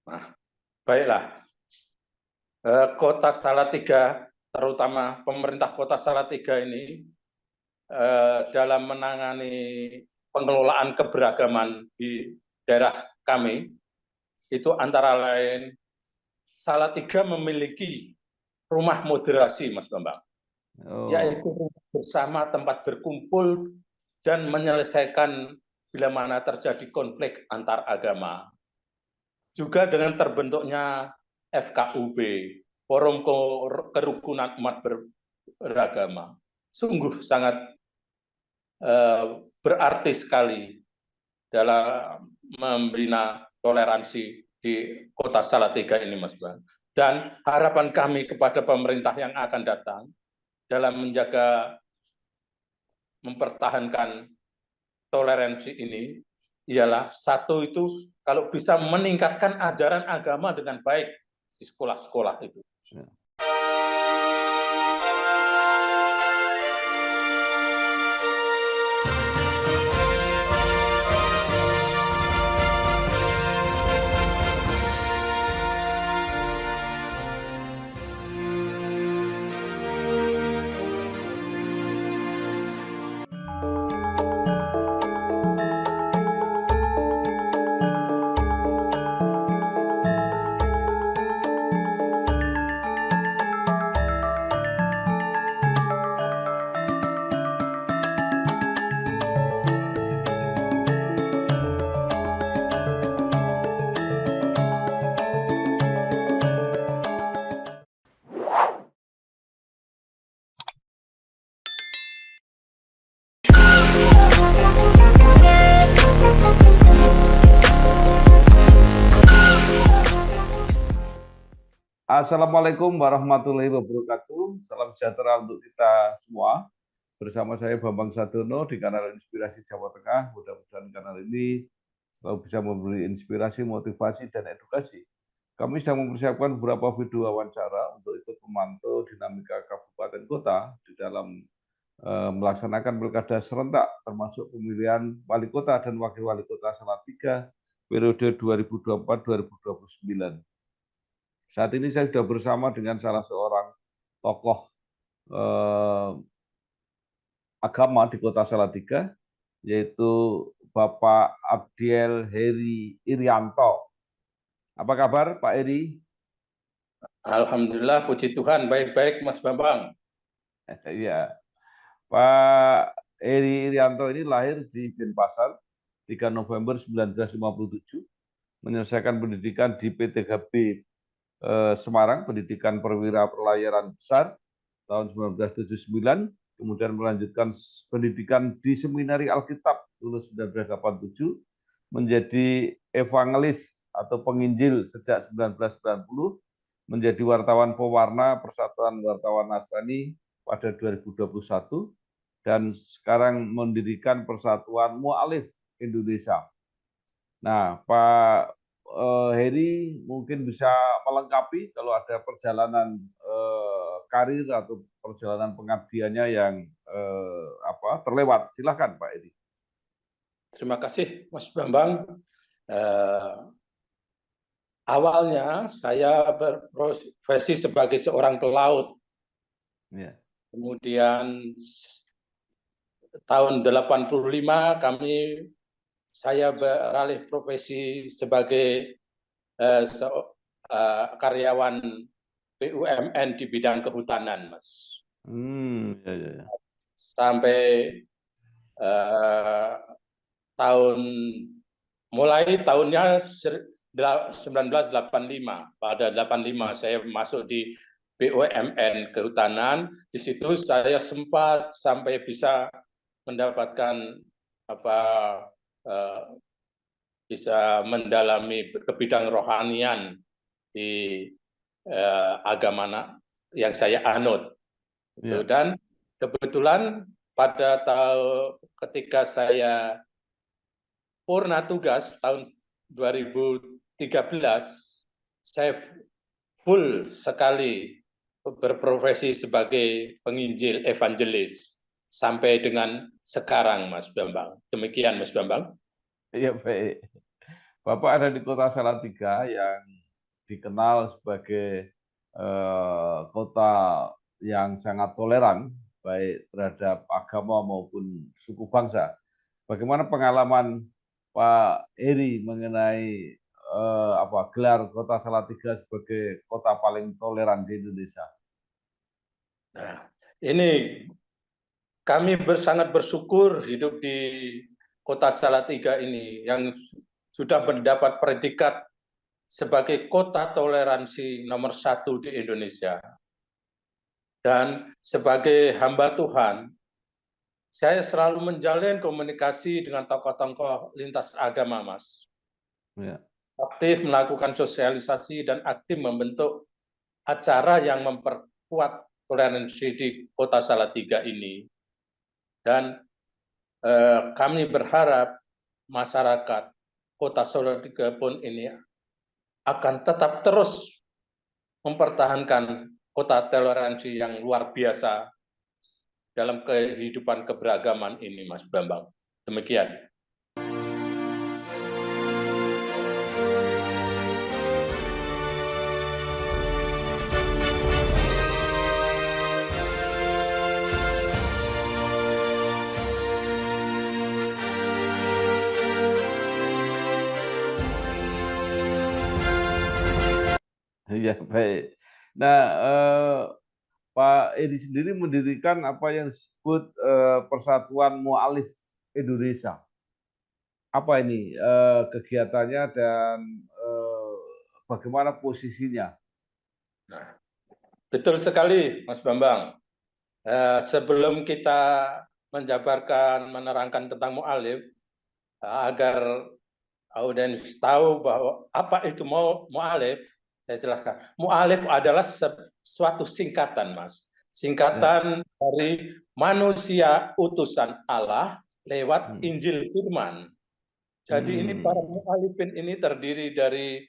Nah, baiklah. Kota Salatiga, terutama pemerintah Kota Salatiga ini dalam menangani pengelolaan keberagaman di daerah kami, itu antara lain Salatiga memiliki rumah moderasi, Mas Bambang, yaitu Oh, bersama tempat berkumpul dan menyelesaikan bila mana terjadi konflik antar agama. Juga dengan terbentuknya FKUB, Forum Kerukunan Umat Beragama. Sungguh sangat berarti sekali dalam membina toleransi di Kota Salatiga ini, Mas Bang. Dan harapan kami kepada pemerintah yang akan datang dalam menjaga mempertahankan toleransi ini ialah satu itu kalau bisa meningkatkan ajaran agama dengan baik di sekolah-sekolah itu. ya. Assalamualaikum warahmatullahi wabarakatuh. Salam sejahtera untuk kita semua. Bersama saya Bambang Sadono di kanal Inspirasi Jawa Tengah. Mudah-mudahan kanal ini selalu bisa memberi inspirasi, motivasi, dan edukasi. Kami sedang mempersiapkan beberapa video wawancara untuk ikut memantau dinamika kabupaten kota di dalam melaksanakan pilkada serentak, termasuk pemilihan wali kota dan wakil wali kota Salatiga periode 2024-2029. Saat ini saya sudah bersama dengan salah seorang tokoh agama di Kota Salatiga, yaitu Bapak Abdiel Heri Irianto. Apa kabar Pak Heri? Alhamdulillah, puji Tuhan, baik-baik Mas Bambang. Ya, Pak Heri Irianto ini lahir di Denpasar 3 November 1957, menyelesaikan pendidikan di PTHB Semarang, pendidikan perwira pelayaran besar tahun 1979, kemudian melanjutkan pendidikan di Seminari Alkitab lulus 1987, menjadi evangelis atau penginjil sejak 1990, menjadi wartawan pewarna Persatuan Wartawan Nasrani pada 2021, dan sekarang mendirikan Persatuan Mu'alif Indonesia. Nah, Pak Heri mungkin bisa melengkapi kalau ada perjalanan karir atau perjalanan pengabdiannya yang terlewat. Silakan Pak Heri. Terima kasih Mas Bambang. Awalnya saya berprofesi sebagai seorang pelaut. Ya. Kemudian tahun 85 saya beralih profesi sebagai karyawan BUMN di bidang kehutanan, Mas. Ya. Sampai mulai tahunnya 1985. Pada 85 saya masuk di BUMN kehutanan. Di situ saya sempat sampai bisa mendapatkan bisa mendalami ke bidang rohanian di agama yang saya anut. Ya. Dan kebetulan pada ketika saya purna tugas tahun 2013, saya full sekali berprofesi sebagai penginjil evangelis sampai dengan sekarang, Mas Bambang. Demikian, Mas Bambang. Iya, baik. Bapak ada di kota Salatiga yang dikenal sebagai kota yang sangat toleran, baik terhadap agama maupun suku bangsa. Bagaimana pengalaman Pak Heri mengenai gelar kota Salatiga sebagai kota paling toleran di Indonesia? Nah, ini kami sangat bersyukur hidup di kota Salatiga ini yang sudah mendapat predikat sebagai kota toleransi nomor 1 di Indonesia. Dan sebagai hamba Tuhan, saya selalu menjalin komunikasi dengan tokoh-tokoh lintas agama, Mas. Ya. Aktif melakukan sosialisasi dan aktif membentuk acara yang memperkuat toleransi di kota Salatiga ini. Dan kami berharap masyarakat kota Salatiga pun ini akan tetap terus mempertahankan kota toleransi yang luar biasa dalam kehidupan keberagaman ini, Mas Bambang. Demikian. Ya, baik. Nah, Pak Edi sendiri mendirikan apa yang disebut Persatuan Mu'alif Indonesia. Apa ini kegiatannya dan bagaimana posisinya? Nah, betul sekali, Mas Bambang. Sebelum kita menjabarkan, menerangkan tentang mu'alif, agar audiens tahu bahwa apa itu mu'alif, saya jelaskan. Mu'alif adalah suatu singkatan, Mas. Singkatan dari manusia utusan Allah lewat Injil Firman. Jadi ini para mu'alifin ini terdiri dari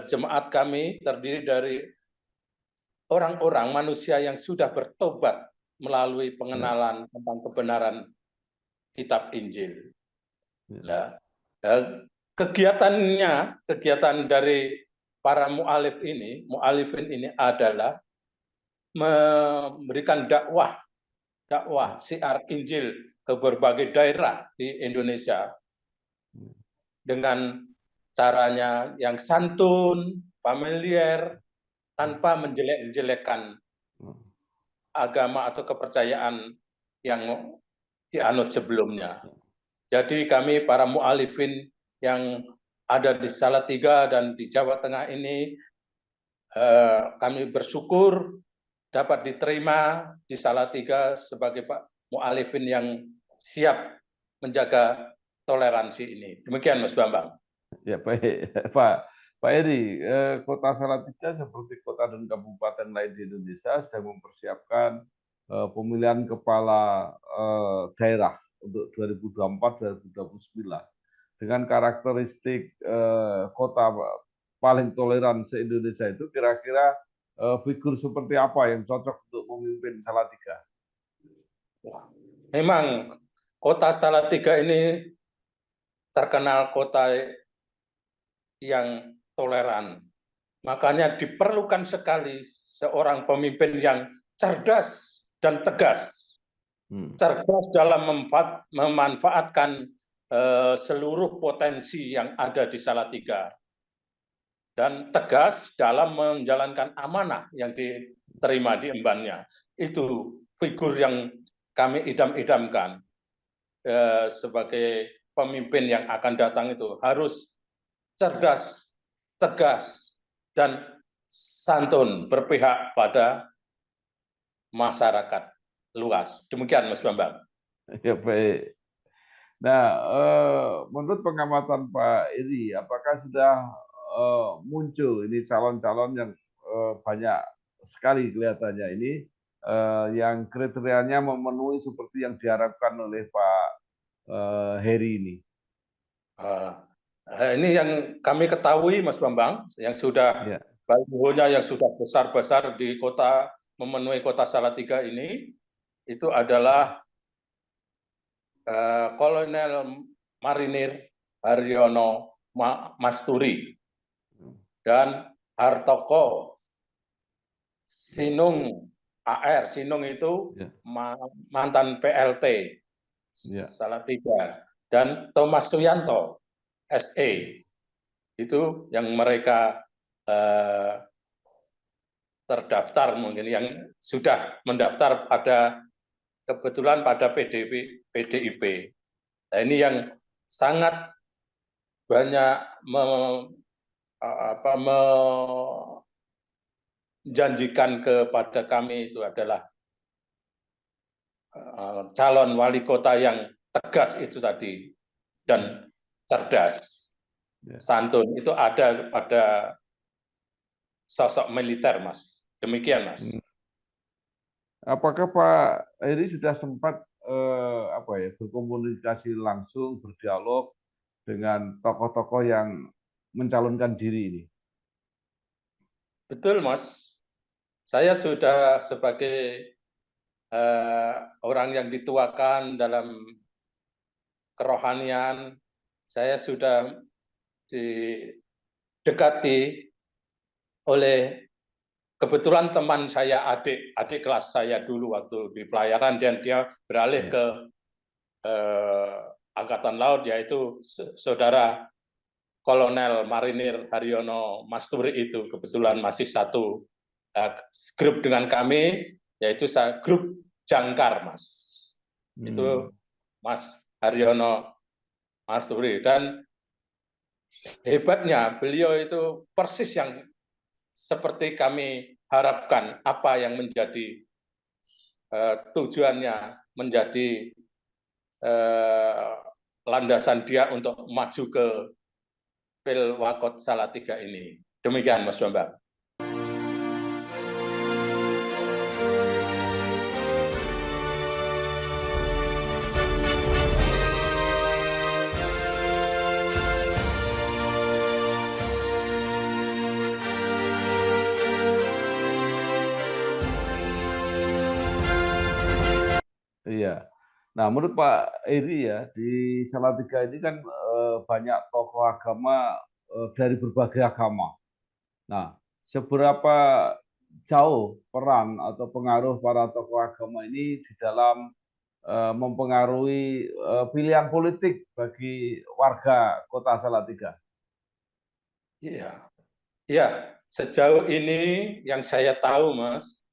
jemaat kami, terdiri dari orang-orang manusia yang sudah bertobat melalui pengenalan tentang kebenaran kitab Injil. Nah, kegiatan dari para mu'alifin ini adalah memberikan dakwah syiar Injil ke berbagai daerah di Indonesia dengan caranya yang santun, familiar, tanpa menjelek-jelekan agama atau kepercayaan yang dianut sebelumnya. Jadi kami para mu'alifin yang ada di Salatiga dan di Jawa Tengah ini, kami bersyukur dapat diterima di Salatiga sebagai Pak mu'alifin yang siap menjaga toleransi ini. Demikian Mas Bambang. Ya, baik. Pak Edi, kota Salatiga seperti kota dan kabupaten lain di Indonesia sedang mempersiapkan pemilihan kepala daerah untuk 2024-2029 dengan karakteristik kota paling toleran se-Indonesia itu, kira-kira figur seperti apa yang cocok untuk memimpin Salatiga? Memang kota Salatiga ini terkenal kota yang toleran. Makanya diperlukan sekali seorang pemimpin yang cerdas dan tegas. Cerdas dalam memanfaatkan seluruh potensi yang ada di Salatiga. Dan tegas dalam menjalankan amanah yang diterima di embannya. Itu figur yang kami idam-idamkan sebagai pemimpin yang akan datang itu harus cerdas, tegas, dan santun berpihak pada masyarakat luas. Demikian Mas Bambang. Ya, baik. Nah, menurut pengamatan Pak Iri, apakah sudah muncul ini calon-calon yang banyak sekali kelihatannya ini yang kriterianya memenuhi seperti yang diharapkan oleh Pak Heri ini? Ini yang kami ketahui, Mas Bambang, yang sudah balihonya yang sudah besar-besar di kota, memenuhi kota Salatiga ini, itu adalah Kolonel Marinir Haryono Masturi, dan Hartoko Sinung AR. Sinung itu mantan PLT Salatiga, dan Thomas Suyanto SE, itu yang mereka terdaftar, mungkin yang sudah mendaftar kebetulan pada PDIP. Nah, ini yang sangat banyak menjanjikan kepada kami, itu adalah calon wali kota yang tegas itu tadi, dan cerdas, santun. Itu ada pada sosok militer, Mas. Demikian, Mas. Apakah Pak Heri sudah sempat berkomunikasi langsung, berdialog dengan tokoh-tokoh yang mencalonkan diri ini? Betul, Mas. Saya sudah sebagai orang yang dituakan dalam kerohanian, saya sudah didekati oleh kebetulan teman saya, adik kelas saya dulu waktu di pelayaran, dan dia beralih ke Angkatan Laut, yaitu saudara Kolonel Marinir Haryono Masturi, itu kebetulan masih satu grup dengan kami, yaitu grup Jangkar, Mas. Itu Mas Haryono Masturi, dan hebatnya beliau itu persis yang seperti kami harapkan, apa yang menjadi tujuannya, menjadi landasan dia untuk maju ke Pilwakot Salatiga ini. Demikian, Mas Bambang. Iya. Nah, menurut Pak Heri ya, di Salatiga ini kan banyak tokoh agama dari berbagai agama. Nah, seberapa jauh peran atau pengaruh para tokoh agama ini di dalam mempengaruhi pilihan politik bagi warga Kota Salatiga? Iya, ya. Sejauh ini yang saya tahu, Mas,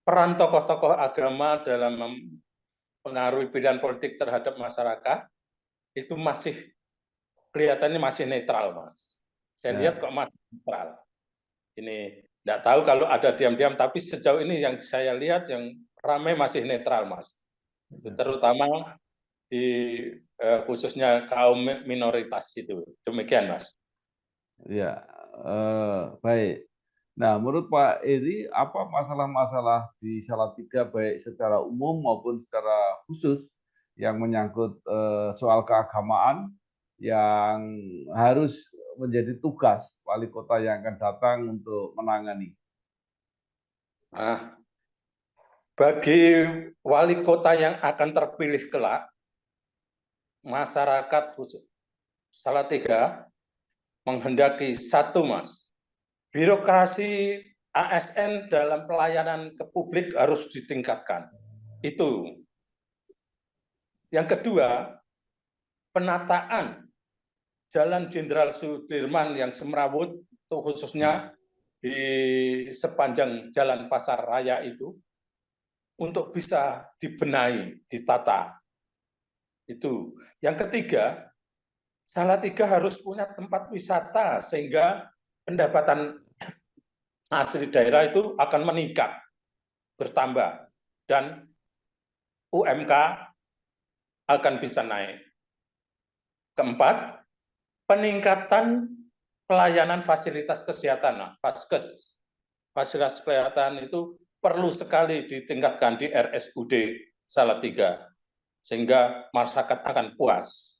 peran tokoh-tokoh agama dalam mempengaruhi pilihan politik terhadap masyarakat itu masih kelihatannya masih netral, Mas. Saya lihat kok masih netral. Ini tidak tahu kalau ada diam-diam, tapi sejauh ini yang saya lihat yang ramai masih netral, Mas. Terutama di khususnya kaum minoritas itu. Demikian, Mas. Ya, baik. Nah, menurut Pak Heri, apa masalah-masalah di Salatiga baik secara umum maupun secara khusus yang menyangkut soal keagamaan yang harus menjadi tugas wali kota yang akan datang untuk menangani? Nah, bagi wali kota yang akan terpilih kelak, masyarakat khusus Salatiga menghendaki satu, Mas, birokrasi ASN dalam pelayanan ke publik harus ditingkatkan. Itu. Yang kedua, penataan Jalan Jenderal Sudirman yang semrawut, itu khususnya di sepanjang Jalan Pasar Raya itu, untuk bisa dibenahi, ditata. Itu. Yang ketiga, Salatiga harus punya tempat wisata sehingga pendapatan asli daerah itu akan meningkat, bertambah, dan UMK akan bisa naik. Keempat, peningkatan pelayanan fasilitas kesehatan, Faskes. Fasilitas kesehatan itu perlu sekali ditingkatkan di RSUD Salatiga, sehingga masyarakat akan puas.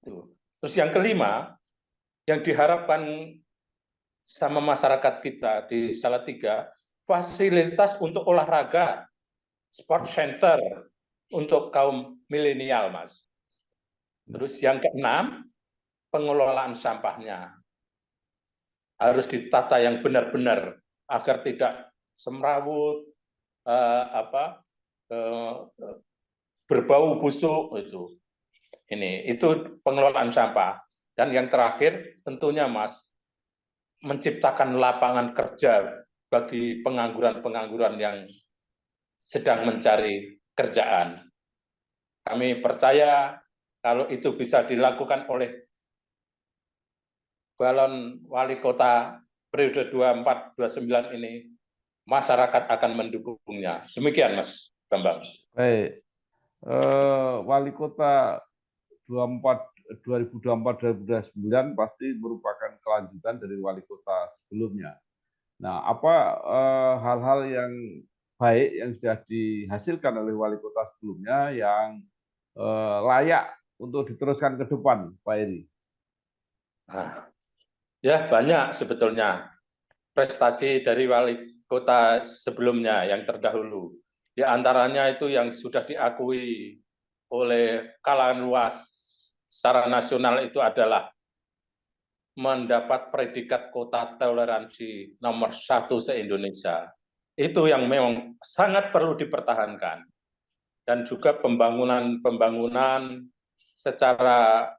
Terus yang kelima, yang diharapkan sama masyarakat kita di Salatiga, fasilitas untuk olahraga, sport center untuk kaum milenial, Mas. Terus yang keenam, pengelolaan sampahnya harus ditata yang benar-benar agar tidak semrawut, berbau busuk itu. Itu pengelolaan sampah. Dan yang terakhir tentunya Mas, menciptakan lapangan kerja bagi pengangguran-pengangguran yang sedang mencari kerjaan. Kami percaya kalau itu bisa dilakukan oleh balon wali kota periode 24-29 ini, masyarakat akan mendukungnya. Demikian Mas Bambang. Baik, wali kota 2024-2029 pasti merupakan kelanjutan dari wali kota sebelumnya. Nah, apa hal-hal yang baik yang sudah dihasilkan oleh wali kota sebelumnya yang layak untuk diteruskan ke depan, Pak Eri? Nah, ya banyak sebetulnya prestasi dari wali kota sebelumnya yang terdahulu. Di antaranya itu yang sudah diakui oleh kalangan luas secara nasional itu adalah mendapat predikat kota toleransi nomor 1 se-Indonesia. Itu yang memang sangat perlu dipertahankan. Dan juga pembangunan secara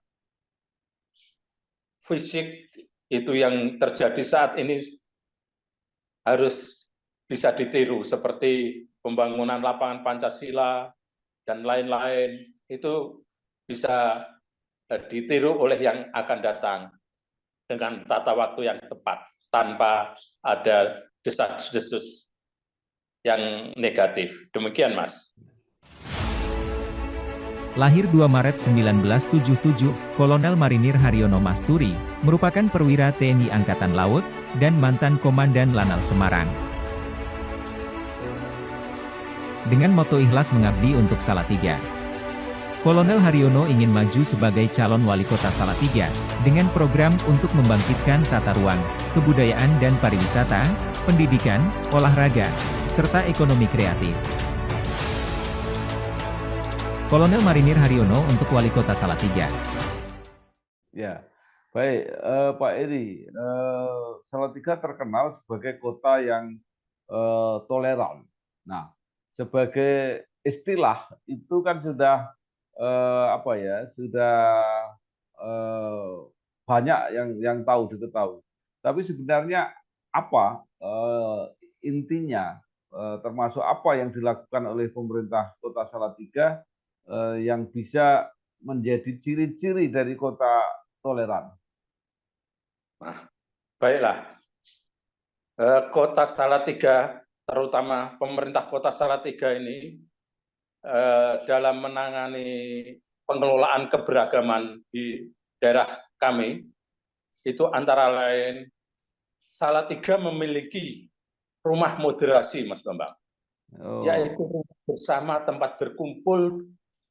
fisik itu yang terjadi saat ini harus bisa ditiru, seperti pembangunan lapangan Pancasila dan lain-lain, itu bisa ditiru oleh yang akan datang dengan tata waktu yang tepat, tanpa ada desas-desus yang negatif. Demikian, Mas. Lahir 2 Maret 1977, Kolonel Marinir Haryono Masturi, merupakan perwira TNI Angkatan Laut, dan mantan Komandan Lanal Semarang. Dengan moto ikhlas mengabdi untuk Salatiga, Kolonel Haryono ingin maju sebagai calon wali kota Salatiga, dengan program untuk membangkitkan tata ruang, kebudayaan dan pariwisata, pendidikan, olahraga, serta ekonomi kreatif. Kolonel Marinir Haryono untuk Wali Kota Salatiga. Ya, baik Pak Eri, Salatiga terkenal sebagai kota yang toleran. Nah, sebagai istilah itu kan sudah sudah banyak yang tahu diketahui. Tapi sebenarnya apa intinya, termasuk apa yang dilakukan oleh pemerintah Kota Salatiga yang bisa menjadi ciri-ciri dari kota toleran? Nah, baiklah. Kota Salatiga, terutama pemerintah Kota Salatiga ini, dalam menangani pengelolaan keberagaman di daerah kami, itu antara lain Salatiga memiliki rumah moderasi, Mas Bambang, yaitu bersama tempat berkumpul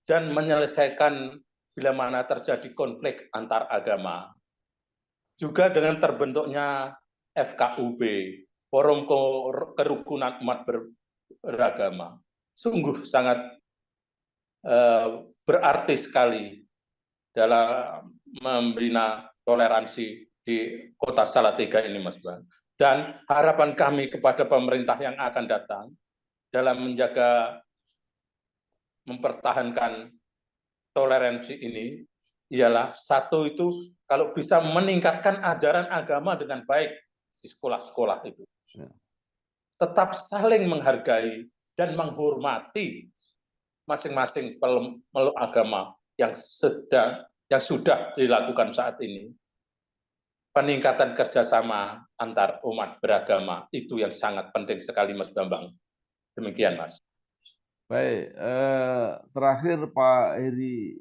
dan menyelesaikan bila mana terjadi konflik antar agama. Juga dengan terbentuknya FKUB, Forum Kerukunan Umat Beragama, sungguh sangat berarti sekali dalam membina toleransi di Kota Salatiga ini, Mas Bang. Dan harapan kami kepada pemerintah yang akan datang dalam menjaga, mempertahankan toleransi ini ialah satu, itu kalau bisa meningkatkan ajaran agama dengan baik di sekolah-sekolah itu. Tetap saling menghargai dan menghormati masing-masing pemeluk agama yang sudah dilakukan saat ini. Peningkatan kerjasama antar umat beragama itu yang sangat penting sekali, Mas Bambang. Demikian, Mas. Baik, terakhir Pak Heri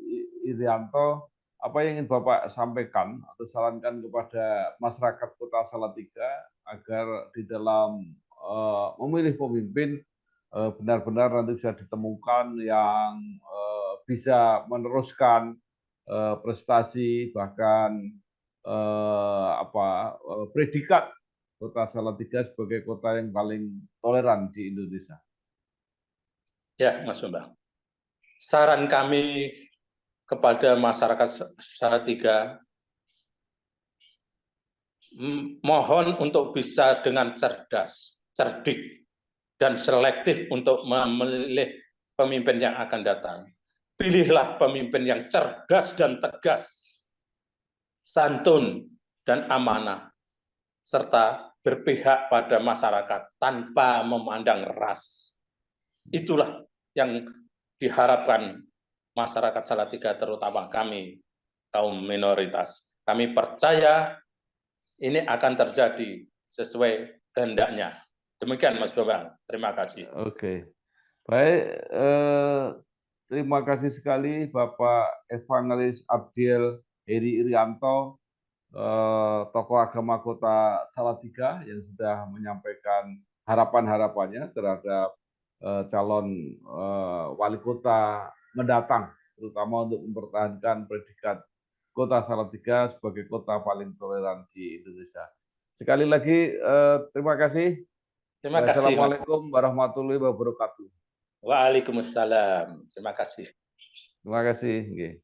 Irianto, apa yang ingin Bapak sampaikan atau sarankan kepada masyarakat Kota Salatiga agar di dalam memilih pemimpin benar-benar nanti bisa ditemukan yang bisa meneruskan prestasi, bahkan predikat Kota Salatiga sebagai kota yang paling toleran di Indonesia? Ya, Mas Bambang. Saran kami kepada masyarakat Salatiga mohon untuk bisa dengan cerdas, cerdik, dan selektif untuk memilih pemimpin yang akan datang. Pilihlah pemimpin yang cerdas dan tegas, santun dan amanah, serta berpihak pada masyarakat tanpa memandang ras. Itulah yang diharapkan masyarakat Salatiga, terutama kami, kaum minoritas. Kami percaya ini akan terjadi sesuai kehendaknya. Demikian Mas Bambang, terima kasih. Oke, baik. Terima kasih sekali Bapak Evangelis Abdiel Heri Irianto, tokoh agama Kota Salatiga yang sudah menyampaikan harapan-harapannya terhadap calon wali kota mendatang, terutama untuk mempertahankan predikat Kota Salatiga sebagai kota paling toleran di Indonesia. Sekali lagi terima kasih. Terima kasih. Assalamualaikum warahmatullahi wabarakatuh. Waalaikumsalam. Terima kasih. Terima kasih.